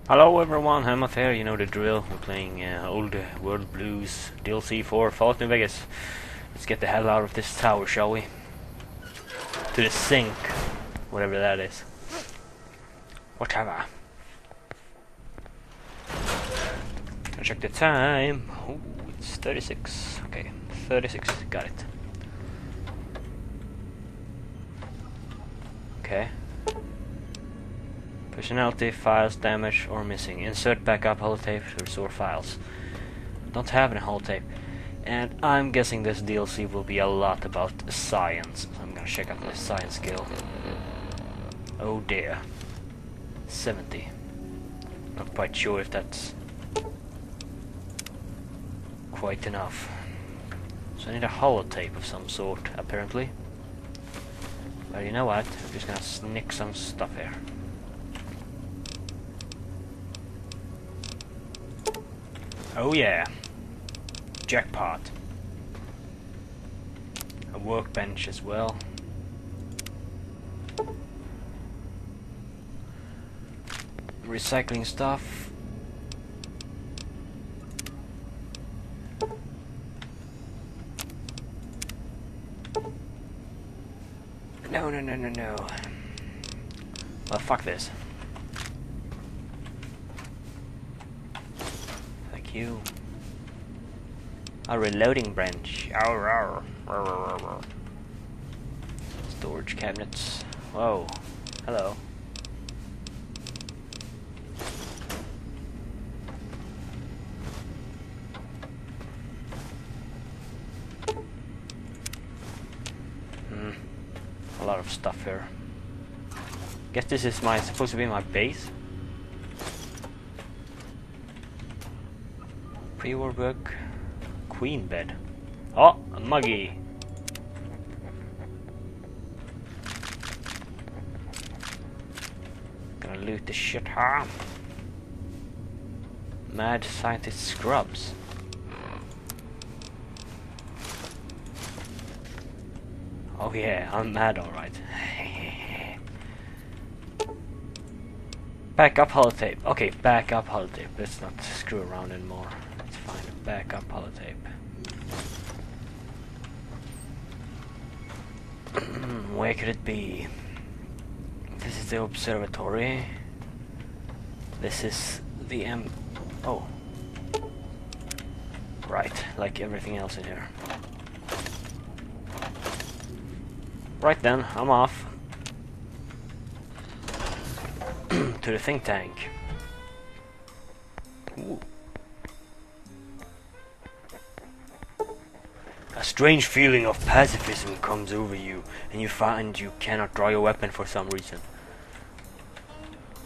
Hello everyone, Helmut here, you know the drill. We're playing Old World Blues DLC for Fallout New Vegas. Let's get the hell out of this tower, shall we? To the sink, whatever that is. Whatever. I'll check the time. Ooh, it's 36. Okay, 36, got it. Okay. Personality, files, damage or missing. Insert backup holotape to restore files. Don't have any holotape. And I'm guessing this DLC will be a lot about science. So I'm gonna check out the science skill. Oh dear. 70. Not quite sure if that's quite enough. So I need a holotape of some sort, apparently. But you know what? I'm just gonna snick some stuff here. Oh yeah, jackpot. A workbench as well. Recycling stuff. No. Well, fuck this. You. A reloading branch. Storage cabinets. Whoa. Hello. A lot of stuff here. Guess this is supposed to be my base. Pre-war book, queen bed. Oh, a muggy. Gonna loot the shit, huh? Mad scientist scrubs. Oh yeah, I'm mad, alright. Backup holotape. Okay, backup holotape. Let's not screw around anymore. Let's find a backup holotape. Where could it be? This is the observatory. This is the oh. Right, like everything else in here. Right then, I'm off. To the think tank. Ooh. A strange feeling of pacifism comes over you, and you find you cannot draw your weapon for some reason.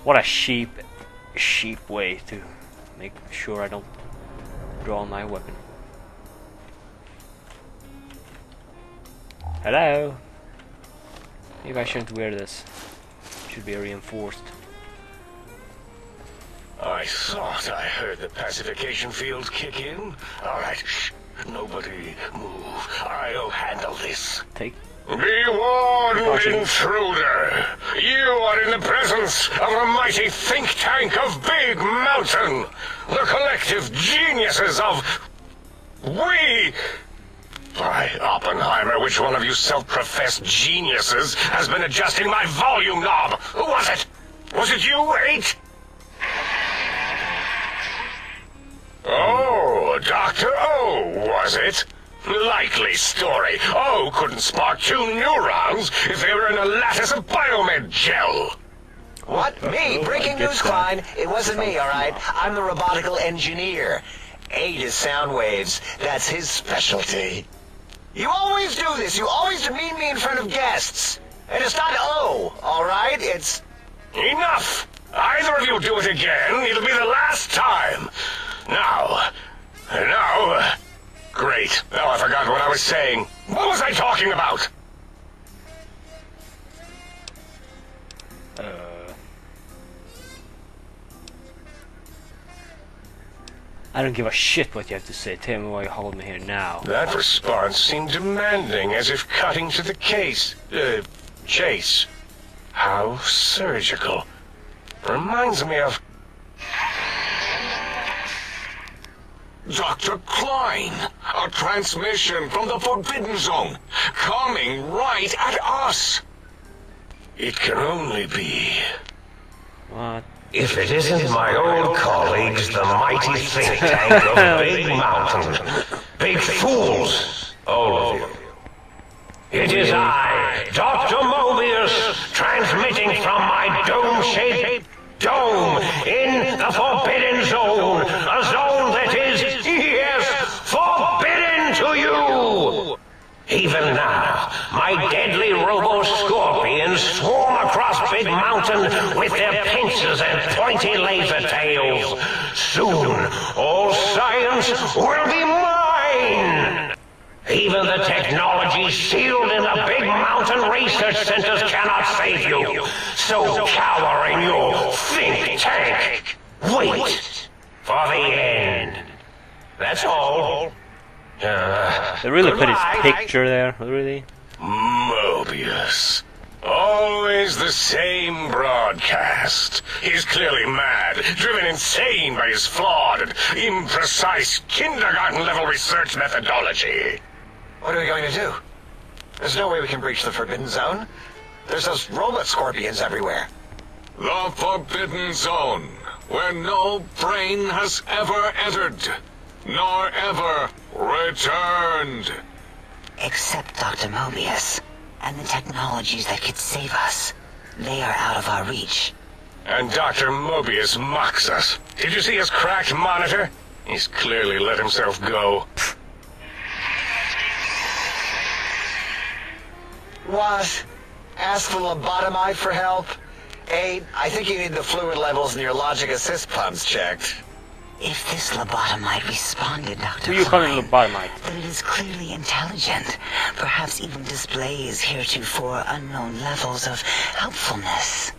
What a sheep way to make sure I don't draw my weapon. Hello? Maybe I shouldn't wear this. Should be reinforced. I thought I heard the pacification field kick in. Alright, shh. Nobody move. I'll handle this. Take. Be warned, intruder! You are in the presence of the mighty think tank of Big Mountain! The collective geniuses of... We... By Oppenheimer, which one of you self-professed geniuses has been adjusting my volume knob? Who was it? Was it you, 8? Oh, Dr. O, was it? Likely story. O couldn't spark 2 neurons if they were in a lattice of biomed gel. What? Me? Breaking news, Klein. It wasn't me, alright? I'm the robotical engineer. 8 is sound waves. That's his specialty. You always do this. You always demean me in front of guests. And it's not O, alright? It's... Enough! Either of you do it again, it'll be the last time. Now... Great. Now I forgot what I was saying. What was I talking about? I don't give a shit what you have to say. Tell me why you hold me here now. That response seemed demanding, as if cutting to the chase. How surgical. Reminds me of... Dr. Klein, a transmission from the Forbidden Zone, coming right at us. It can only be... What? If it isn't my old colleagues, the mighty think tank of Big Mountain. Big fools, all of you. It is I, Dr. Mobius, transmitting from my dome-shaped dome in the Forbidden Zone. A zone that is, yes, forbidden to you. Even now, my deadly robo-scorpions swarm across Big Mountain with their pincers and pointy laser tails. Soon, all science will be mine! Even the technology sealed in the Big Mountain research centers cannot save you. So cower in your think tank. Wait for the end. That's all. They really put his picture there, really? Mobius. Always the same broadcast. He's clearly mad, driven insane by his flawed and imprecise kindergarten-level research methodology. What are we going to do? There's no way we can breach the Forbidden Zone. There's those robot scorpions everywhere. The Forbidden Zone, where no brain has ever entered, nor ever returned. Except Dr. Mobius, and the technologies that could save us. They are out of our reach. And Dr. Mobius mocks us. Did you see his cracked monitor? He's clearly let himself go. What? Ask the lobotomite for help? Aid, I think you need the fluid levels in your logic assist pumps checked. If this lobotomite responded, Dr. Who are you calling lobotomite? then it is clearly intelligent, perhaps even displays heretofore unknown levels of helpfulness.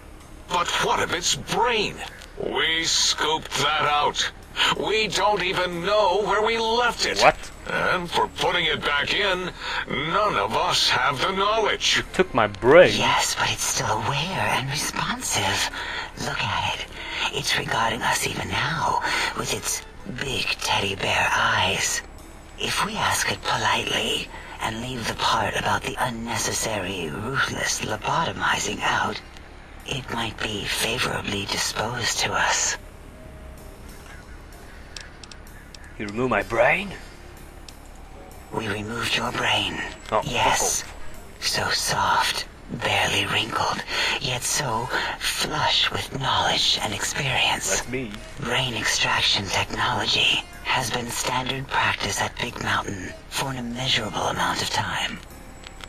But what of its brain? We scooped that out. We don't even know where we left it. What? And for putting it back in, none of us have the knowledge. Took my brain. Yes, but it's still aware and responsive. Look at it. It's regarding us even now, with its big teddy bear eyes. If we ask it politely, and leave the part about the unnecessary, ruthless lobotomizing out, it might be favorably disposed to us. You remove my brain? We removed your brain. Oh, yes. So soft, barely wrinkled, yet so flush with knowledge and experience. That's me. Brain extraction technology has been standard practice at Big Mountain for an immeasurable amount of time.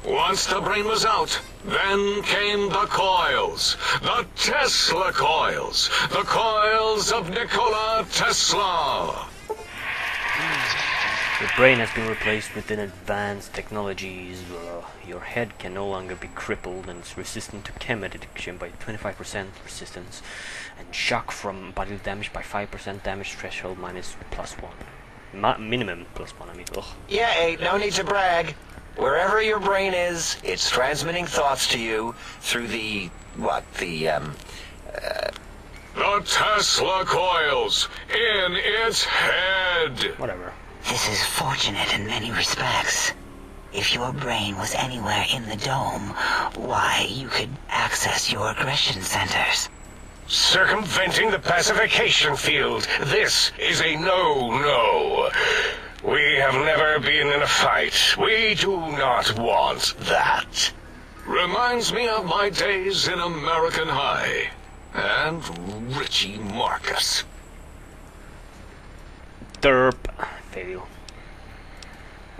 Once the brain was out, then came the coils. The Tesla coils. The coils of Nikola Tesla. Your brain has been replaced with an advanced technologies. Your head can no longer be crippled and is resistant to chem addiction by 25% resistance, and shock from bodily damage by 5% damage threshold minus +1. Minimum +1, I mean. Ugh. Yeah, Aid, no need to brag. Wherever your brain is, it's transmitting thoughts to you through the Tesla coils in its head. Whatever. This is fortunate in many respects. If your brain was anywhere in the dome, why, you could access your aggression centers. Circumventing the pacification field. This is a no-no. We have never been in a fight. We do not want that. Reminds me of my days in American High. And Richie Marcus. Derp. Fail.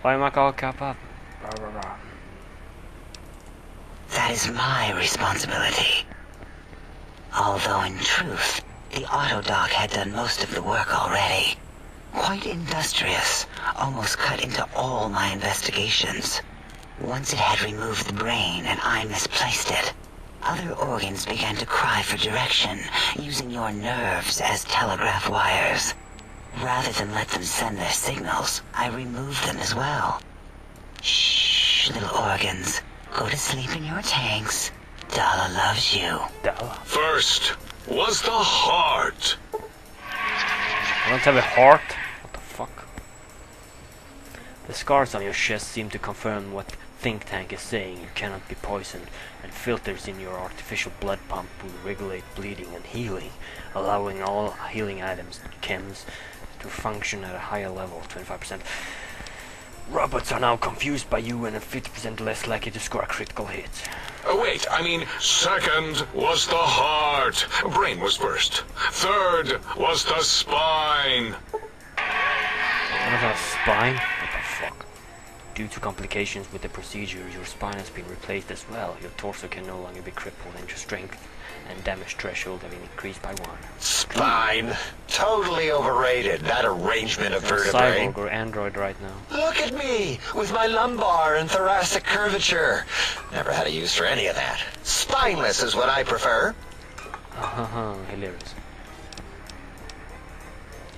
Why am I called cap up? That is my responsibility. Although in truth, the Autodoc had done most of the work already. Quite industrious, almost cut into all my investigations. Once it had removed the brain and I misplaced it, other organs began to cry for direction, using your nerves as telegraph wires. Rather than let them send their signals, I removed them as well. Shh, little organs. Go to sleep in your tanks. Dala loves you. Dala. First was the heart. I don't have a heart? What the fuck? The scars on your chest seem to confirm what Think Tank is saying. You cannot be poisoned, and filters in your artificial blood pump will regulate bleeding and healing, allowing all healing items and chems to function at a higher level, 25%. Robots are now confused by you and are 50% less likely to score a critical hit. Wait, I mean, second was the heart. Brain was first. Third was the spine. Another spine? What the fuck? Due to complications with the procedure, your spine has been replaced as well. Your torso can no longer be crippled, and your strength and damage threshold have been increased by 1. Spine. Totally overrated, that arrangement of vertebrae. Cyborg or android right now. Look at me, with my lumbar and thoracic curvature. Never had a use for any of that. Spineless is what I prefer. Hilarious.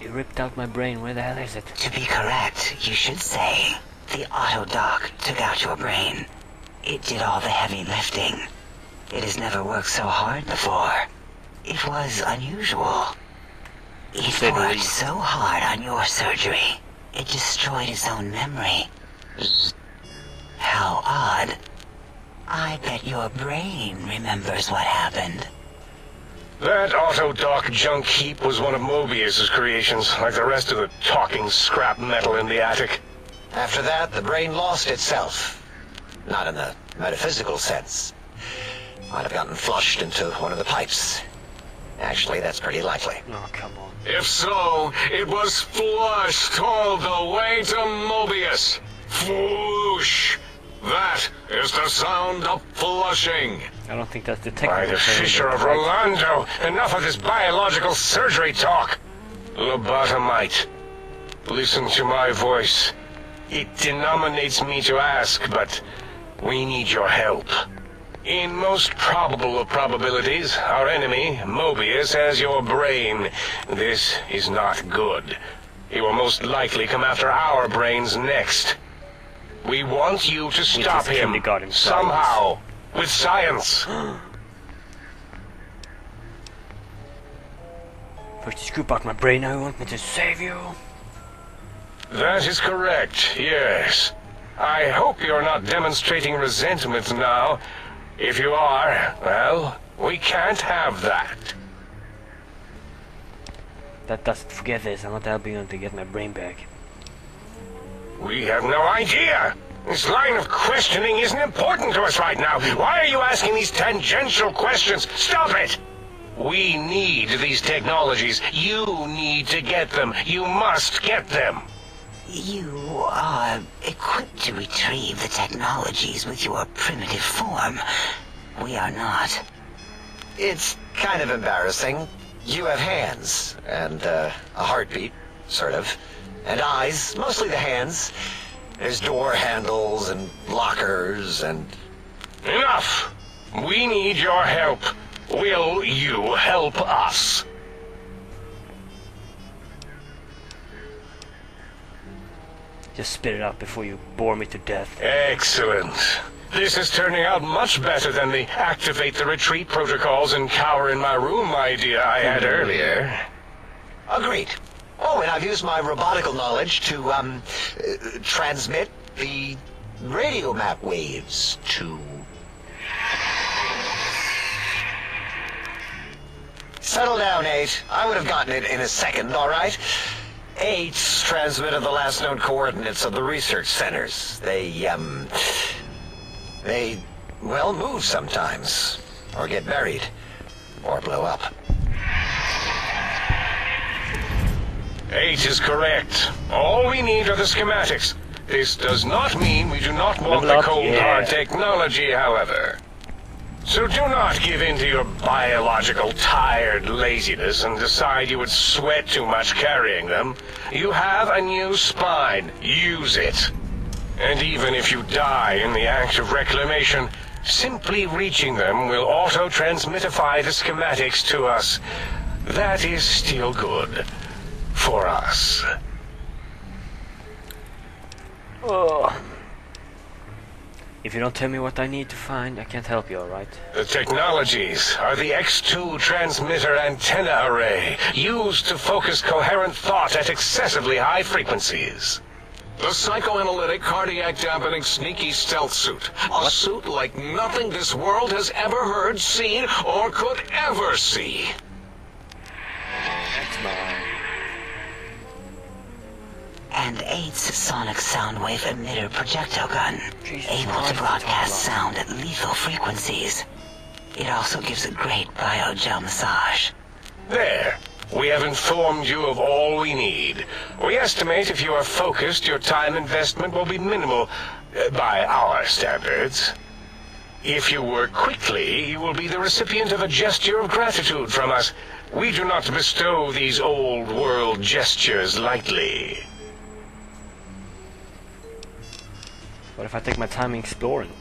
You ripped out my brain, where the hell is it? To be correct, you should say, the Autodoc took out your brain. It did all the heavy lifting. It has never worked so hard before. It was unusual. It worked so hard on your surgery, it destroyed its own memory. How odd. I bet your brain remembers what happened. That Autodoc junk heap was one of Mobius's creations, like the rest of the talking scrap metal in the attic. After that, the brain lost itself. Not in the metaphysical sense. Might have gotten flushed into one of the pipes. Actually, that's pretty likely. Oh, come on. If so, it was flushed all the way to Mobius. Floosh. That is the sound of flushing. I don't think that's the By technical the term, Fisher but of Rolando, enough of this biological surgery talk. Lobotomite, listen to my voice. It denominates me to ask, but we need your help. In most probable of probabilities, our enemy, Mobius, has your brain. This is not good. He will most likely come after our brains next. We want you to stop just him kindergarten somehow, with science. First you scoop out my brain, now you want me to save you? That is correct, yes. I hope you're not demonstrating resentment now. If you are, well, we can't have that. That doesn't forget this, I'm not helping you to get my brain back. We have no idea. This line of questioning isn't important to us right now. Why are you asking these tangential questions? Stop it! We need these technologies. You need to get them. You must get them. You are equipped to retrieve the technologies with your primitive form. We are not. It's kind of embarrassing. You have hands, and a heartbeat, sort of. And eyes, mostly the hands. There's door handles and lockers and... Enough! We need your help. Will you help us? Just spit it out before you bore me to death. Excellent. This is turning out much better than the activate the retreat protocols and cower in my room idea I had earlier. Agreed. Oh, and I've used my robotical knowledge to, transmit the radio map waves to... Settle down, 8. I would have gotten it in a second, all right? 8's transmitted the last known coordinates of the research centers. They, well, move sometimes. Or get buried. Or blow up. 8 is correct. All we need are the schematics. This does not mean we do not want the cold hard technology, however. So do not give in to your biological tired laziness and decide you would sweat too much carrying them. You have a new spine. Use it. And even if you die in the act of reclamation, simply reaching them will auto-transmitify the schematics to us. That is still good. For us. Oh. If you don't tell me what I need to find, I can't help you, alright? The technologies are the X2 transmitter antenna array, used to focus coherent thought at excessively high frequencies. The psychoanalytic, cardiac dampening, sneaky stealth suit. A suit like nothing this world has ever heard, seen, or could ever see. That's mine. And 8's sonic soundwave emitter projectile gun, Jesus able to Christ, broadcast that's sound at lethal frequencies. It also gives a great biogel massage. There. We have informed you of all we need. We estimate if you are focused, your time investment will be minimal by our standards. If you work quickly, you will be the recipient of a gesture of gratitude from us. We do not bestow these old world gestures lightly. What if I take my time exploring?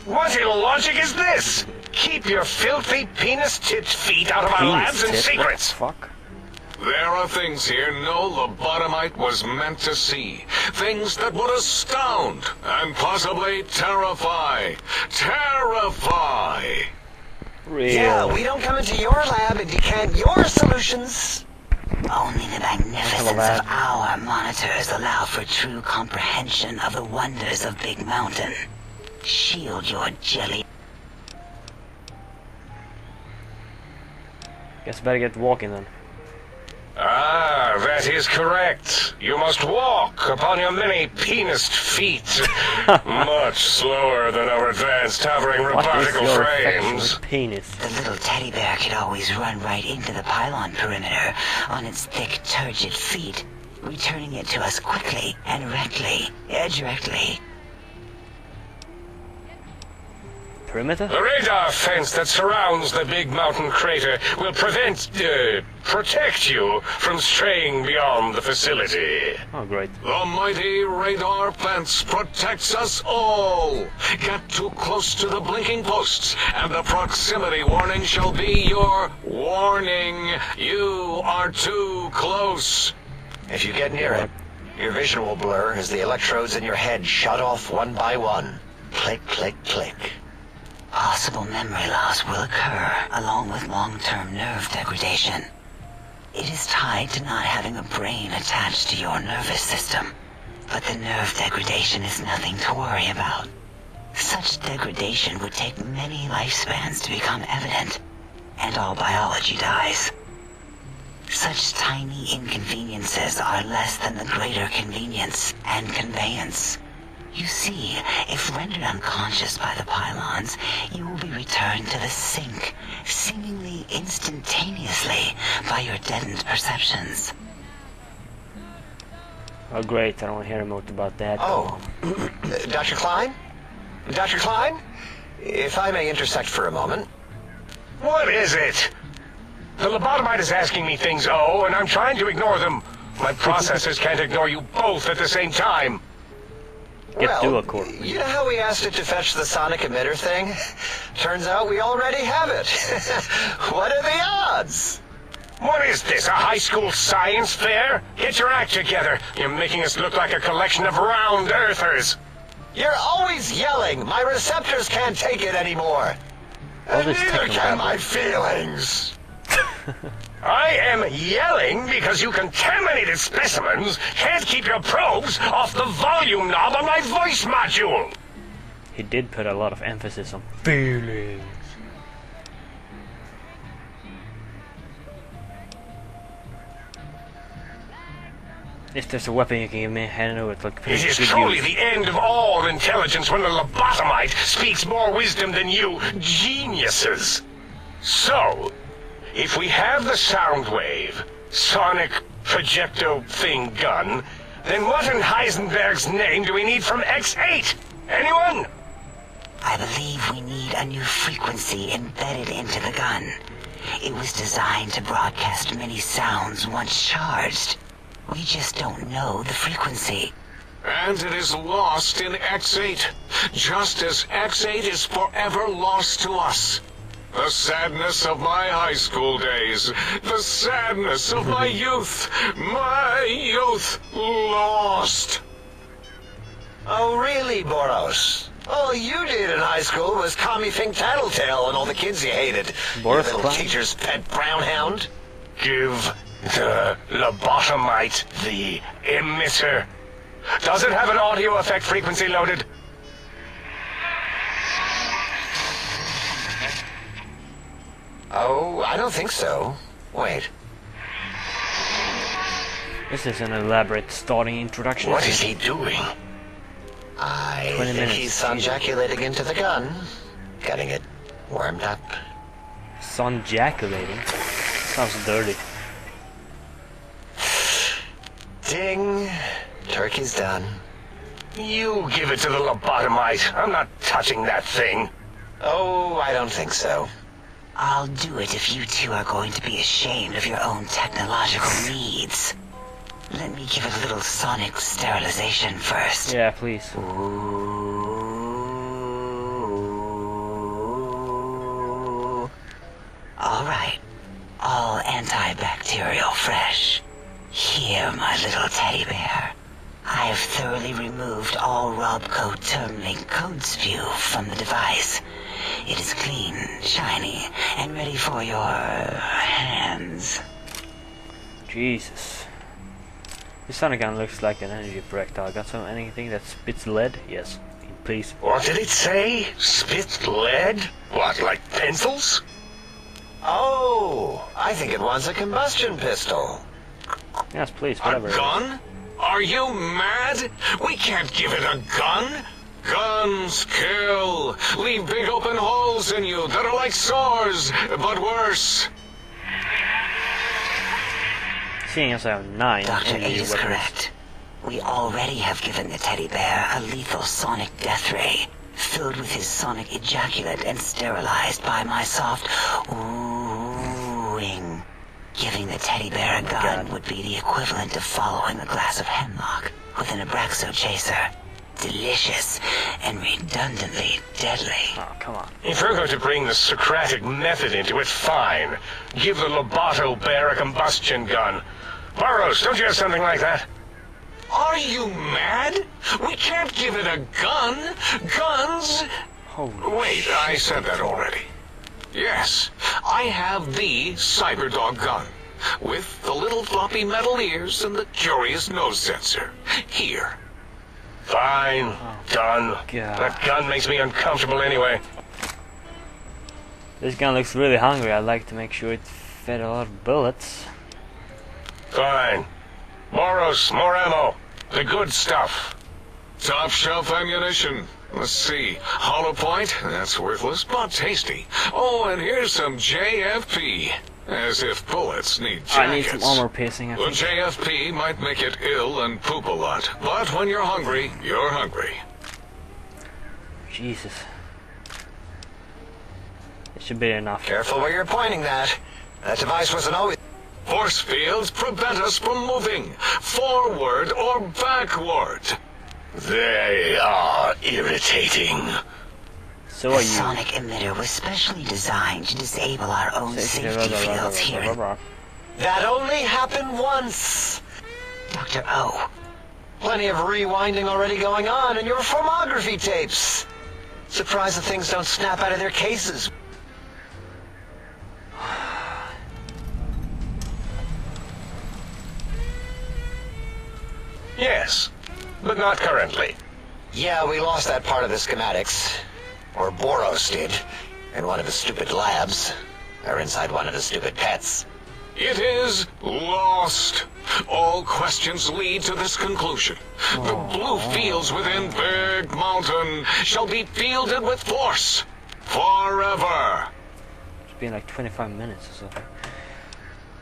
What illogic is this? Keep your filthy penis-tipped feet out of our labs and secrets. What the fuck? There are things here no lobotomite was meant to see. Things that would astound and possibly terrify. Terrify! Real. Yeah, we don't come into your lab and decant your solutions. Only the magnificence of our monitors allow for true comprehension of the wonders of Big Mountain. Shield your jelly. Guess better get walking then. Ah, that is correct. You must walk upon your many penised feet. Much slower than our advanced hovering What is robotical your frames. affectionate penis? The little teddy bear could always run right into the pylon perimeter on its thick, turgid feet, returning it to us quickly and directly. Perimeter? The radar fence that surrounds the Big Mountain crater will protect you from straying beyond the facility. Oh, great. The mighty radar fence protects us all. Get too close to the blinking posts, and the proximity warning shall be your warning. You are too close. If you get near it, your vision will blur as the electrodes in your head shut off one by one. Click, click, click. Possible memory loss will occur, along with long-term nerve degradation. It is tied to not having a brain attached to your nervous system. But the nerve degradation is nothing to worry about. Such degradation would take many lifespans to become evident, and all biology dies. Such tiny inconveniences are less than the greater convenience and conveyance. You see, if rendered unconscious by the pylons, you will be returned to the sink, seemingly instantaneously by your deadened perceptions. Oh, great. I don't want to hear more about that. Oh, Dr. Klein? Dr. Klein? If I may intersect for a moment. What is it? The lobotomite is asking me things, and I'm trying to ignore them. My processors can't ignore you both at the same time. Get to a core. You know how we asked it to fetch the sonic emitter thing? Turns out we already have it. What are the odds? What is this, a high school science fair? Get your act together. You're making us look like a collection of round earthers. You're always yelling. My receptors can't take it anymore. All And this neither can technobabble. my feelings. I am yelling because you contaminated specimens can't keep your probes off the volume knob on my voice module. He did put a lot of emphasis on feelings. If there's a weapon you can give me, hand it over. Like, It is good truly use. the end of all intelligence when the lobotomite speaks more wisdom than you geniuses. So, if we have the sound wave, sonic projecto thing gun, then what in Heisenberg's name do we need from X8? Anyone? I believe we need a new frequency embedded into the gun. It was designed to broadcast many sounds once charged. We just don't know the frequency. And it is lost in X8, just as X8 is forever lost to us. The sadness of my high school days, the sadness of my youth lost. Oh, really, Boros? All you did in high school was call me Fink Tattletale and all the kids you hated. Boris you little Klein? teacher's pet brown hound. Give the lobotomite the emitter. Does it have an audio effect frequency loaded? Oh, I don't think so. Wait, This is an elaborate starting introduction. What is he doing? I 20 think minutes. he's ejaculating into the gun. Getting it warmed up. Sonjaculating? Sounds dirty. Ding. Turkey's done. You give it to the lobotomite. I'm not touching that thing. Oh, I don't think so. I'll do it if you two are going to be ashamed of your own technological needs. Let me give it a little sonic sterilization first. Yeah, please. Ooh. All right. All antibacterial fresh. Here, my little teddy bear. I have thoroughly removed all Robco Termlink code spew from the device. It is clean, shiny, and ready for your hands. Jesus. This Sonic gun looks like an energy projectile. Got some anything that spits lead? Yes. Please. What did it say? Spit lead? What, like pencils? Oh, I think it wants a combustion pistol. Yes, please. A Whatever. gun? Are you mad? We can't give it a gun. Guns kill. Leave big open holes in you that are like sores, but worse. Seeing as I have 9 Dr. energy A is weapons. correct. We already have given the teddy bear a lethal sonic death ray, filled with his sonic ejaculate and sterilized by my soft oohing. Giving the teddy bear a gun would be the equivalent of following a glass of hemlock with an Abraxo chaser. Delicious and redundantly deadly. Oh, come on. If you're going to bring the Socratic method into it, fine. Give the Loboto bear a combustion gun. Burroughs, don't you have something like that? Are you mad? We can't give it a gun. Guns... Holy Wait, I said that already. Yes, I have the Cyberdog gun. With the little floppy metal ears and the curious nose sensor. Here. Fine. Done. God. That gun makes me uncomfortable anyway. This gun looks really hungry. I'd like to make sure it fed a lot of bullets. Fine. Boros, more ammo. The good stuff. Top shelf ammunition. Let's see. Hollow point? That's worthless, but tasty. Oh, and here's some JFP. As if bullets need jackets. I need some armor piercing, I The think. JFP might make it ill and poop a lot, but when you're hungry, you're hungry. Jesus. It should be enough. Careful where you're pointing that. That device wasn't always... Force fields prevent us from moving, forward or backward. They are irritating. So The are you. sonic emitter was specially designed to disable our own safety fields here in That only happened once. Dr. O. Plenty of rewinding already going on in your filmography tapes. Surprised that things don't snap out of their cases. Yes, but not currently. Yeah, we lost that part of the schematics. Or Boros did. In one of his stupid labs. Or inside one of his stupid pets. It is lost. All questions lead to this conclusion. The blue fields within Big Mountain shall be fielded with force. Forever. It's been like 25 minutes or something.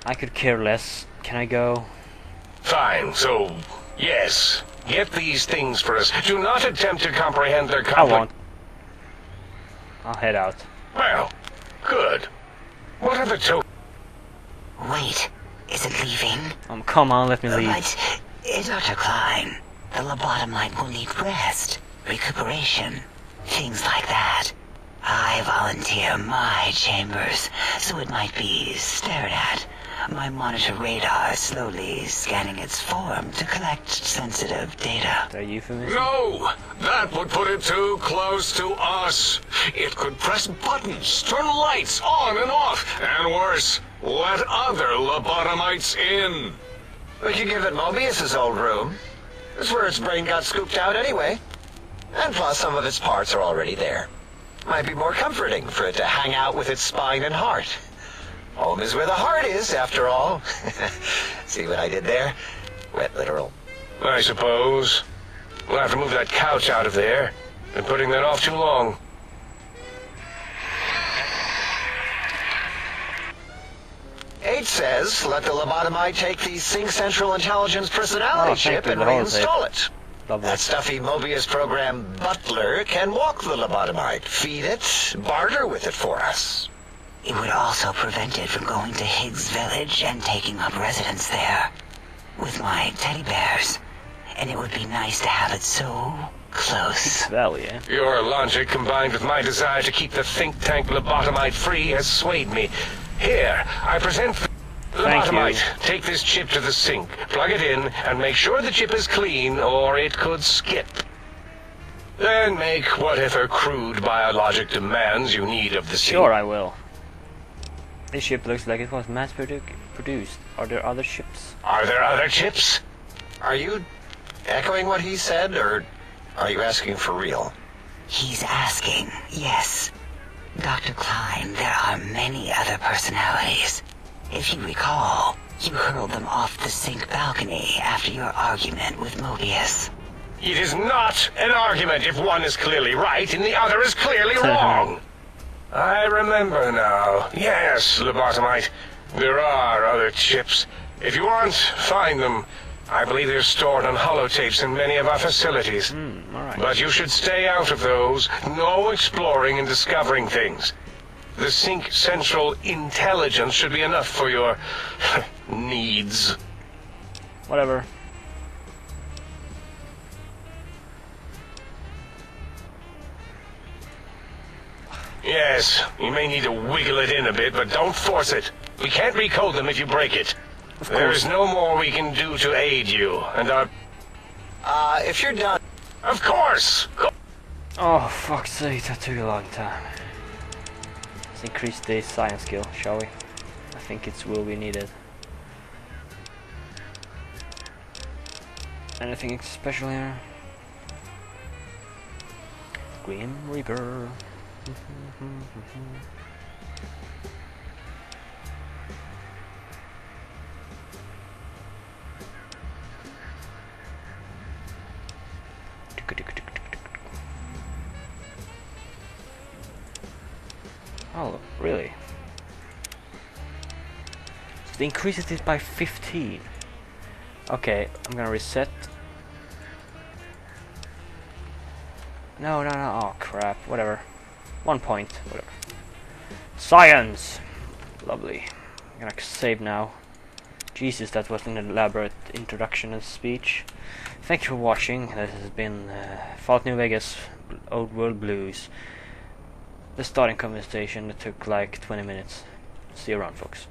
I could care less. Can I go? Fine, so, yes. Get these things for us. Do not attempt to comprehend their I complex... won't. I'll head out. Well, good. What are the Wait, is it leaving? Come on, let me leave. But, Dr. Klein, the lobotomite will need rest, recuperation, things like that. I volunteer my chambers, so it might be stared at. My monitor radar slowly scanning its form to collect sensitive data. Is that a euphemism? No! That would put it too close to us. It could press buttons, turn lights on and off, and worse, let other lobotomites in. We could give it Mobius's old room. It's where its brain got scooped out anyway. And plus, some of its parts are already there. Might be more comforting for it to hang out with its spine and heart. Home is where the heart is, after all. See what I did there? Wet literal. I suppose. We'll have to move that couch out of there. Been putting that off too long. H says, let the lobotomite take the Sync Central Intelligence personality chip and reinstall it. Lovely. That stuffy Mobius program Butler can walk the lobotomite, feed it, barter with it for us. It would also prevent it from going to Higgs Village and taking up residence there with my teddy bears. And it would be nice to have it so close. Valley, eh? Your logic combined with my desire to keep the think tank lobotomite free has swayed me. Here, I present the Thank lobotomite. you. Take this chip to the sink, plug it in, and make sure the chip is clean or it could skip. Then make whatever crude biologic demands you need of the sink. Sure, I will. This ship looks like it was mass-produced. Are there other ships? Are there other chips? Are you echoing what he said, or are you asking for real? He's asking, yes. Dr. Klein, there are many other personalities. If you recall, you hurled them off the Sync balcony after your argument with Mobius. It is not an argument if one is clearly right and the other is clearly wrong. I remember now. Yes, lobotomite. There are other chips. If you want, find them. I believe they're stored on holotapes in many of our facilities. Alright. But you should stay out of those. No exploring and discovering things. The Sync Central Intelligence should be enough for your needs. Whatever. Yes, you may need to wiggle it in a bit, but don't force it. We can't recode them if you break it. There is no more we can do to aid you, and our... If you're done... Of course! Oh, fuck's sake, that took a long time. Let's increase the science skill, shall we? I think it will be needed. Anything special here? Grim Reaper. Oh, really? So they increased it by 15. Okay, I'm gonna reset. No, oh crap, whatever. 1 point, whatever. Science! Lovely. I'm gonna save now. Jesus, that was an elaborate introduction and speech. Thank you for watching. This has been Fallout New Vegas Old World Blues. The starting conversation that took like 20 minutes. See you around, folks.